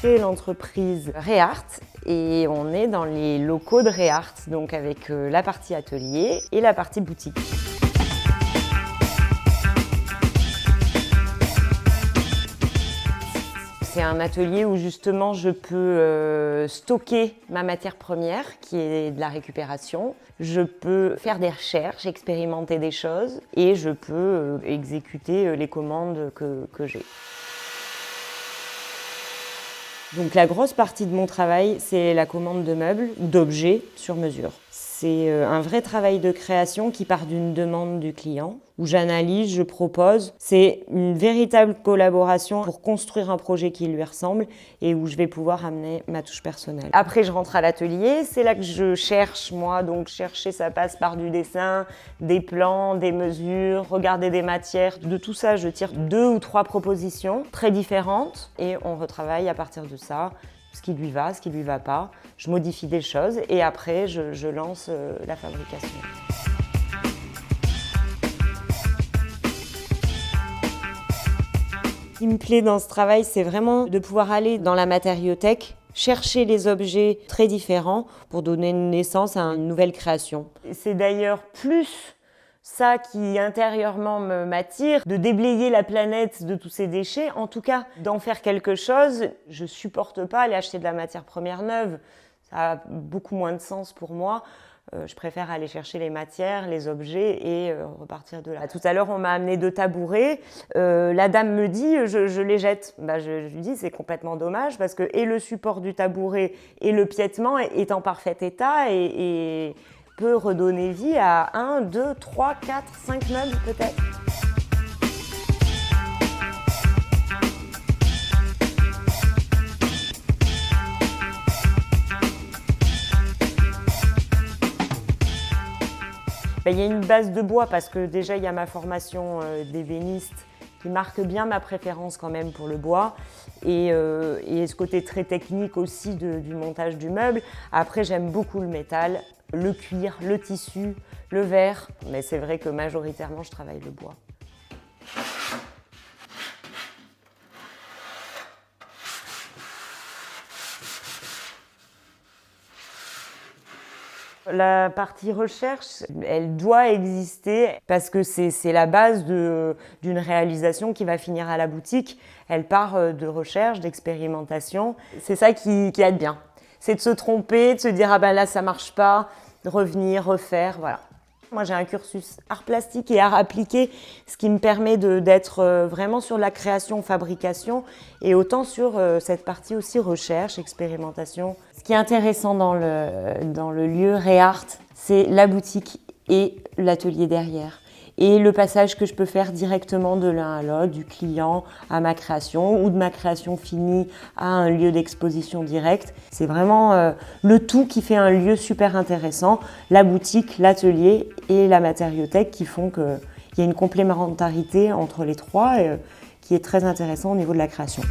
créé l'entreprise Reart et on est dans les locaux de Reart, donc avec la partie atelier et la partie boutique. C'est un atelier où justement je peux stocker ma matière première qui est de la récupération. Je peux faire des recherches, expérimenter des choses et je peux exécuter les commandes que j'ai. Donc la grosse partie de mon travail, c'est la commande de meubles ou d'objets sur mesure. C'est un vrai travail de création qui part d'une demande du client, où j'analyse, je propose. C'est une véritable collaboration pour construire un projet qui lui ressemble et où je vais pouvoir amener ma touche personnelle. Après, je rentre à l'atelier, c'est là que je cherche, moi. Donc chercher, ça passe par du dessin, des plans, des mesures, regarder des matières. De tout ça, je tire 2 ou 3 propositions très différentes et on retravaille à partir de ça. Ce qui lui va, ce qui lui va pas. Je modifie des choses et après, je lance la fabrication. Ce qui me plaît dans ce travail, c'est vraiment de pouvoir aller dans la matériothèque, chercher les objets très différents pour donner naissance à une nouvelle création. C'est d'ailleurs plus ça qui intérieurement m'attire, de déblayer la planète de tous ces déchets, en tout cas d'en faire quelque chose. Je supporte pas aller acheter de la matière première neuve, ça a beaucoup moins de sens pour moi. Je préfère aller chercher les matières, les objets et repartir de là. Tout à l'heure, on m'a amené 2 tabourets. La dame me dit je les jette. Je lui dis c'est complètement dommage parce que et le support du tabouret et le piétement est en parfait état et peut redonner vie à 1, 2, 3, 4, 5 meubles peut-être. Il y a une base de bois parce que déjà il y a ma formation d'ébéniste qui marque bien ma préférence quand même pour le bois et ce côté très technique aussi du montage du meuble. Après j'aime beaucoup le métal, le cuir, le tissu, le verre, mais c'est vrai que majoritairement je travaille le bois. La partie recherche, elle doit exister parce que c'est la base d'une réalisation qui va finir à la boutique. Elle part de recherche, d'expérimentation. C'est ça qui aide bien. C'est de se tromper, de se dire « ah ben là ça marche pas », de revenir, refaire, voilà. Moi j'ai un cursus art plastique et art appliqué, ce qui me permet d'être vraiment sur la création, fabrication et autant sur cette partie aussi recherche, expérimentation. Ce qui est intéressant dans le lieu Reart, c'est la boutique et l'atelier derrière. Et le passage que je peux faire directement de l'un à l'autre, du client à ma création ou de ma création finie à un lieu d'exposition direct. C'est vraiment le tout qui fait un lieu super intéressant. La boutique, l'atelier et la matériothèque qui font qu'il y a une complémentarité entre les trois qui est très intéressant au niveau de la création.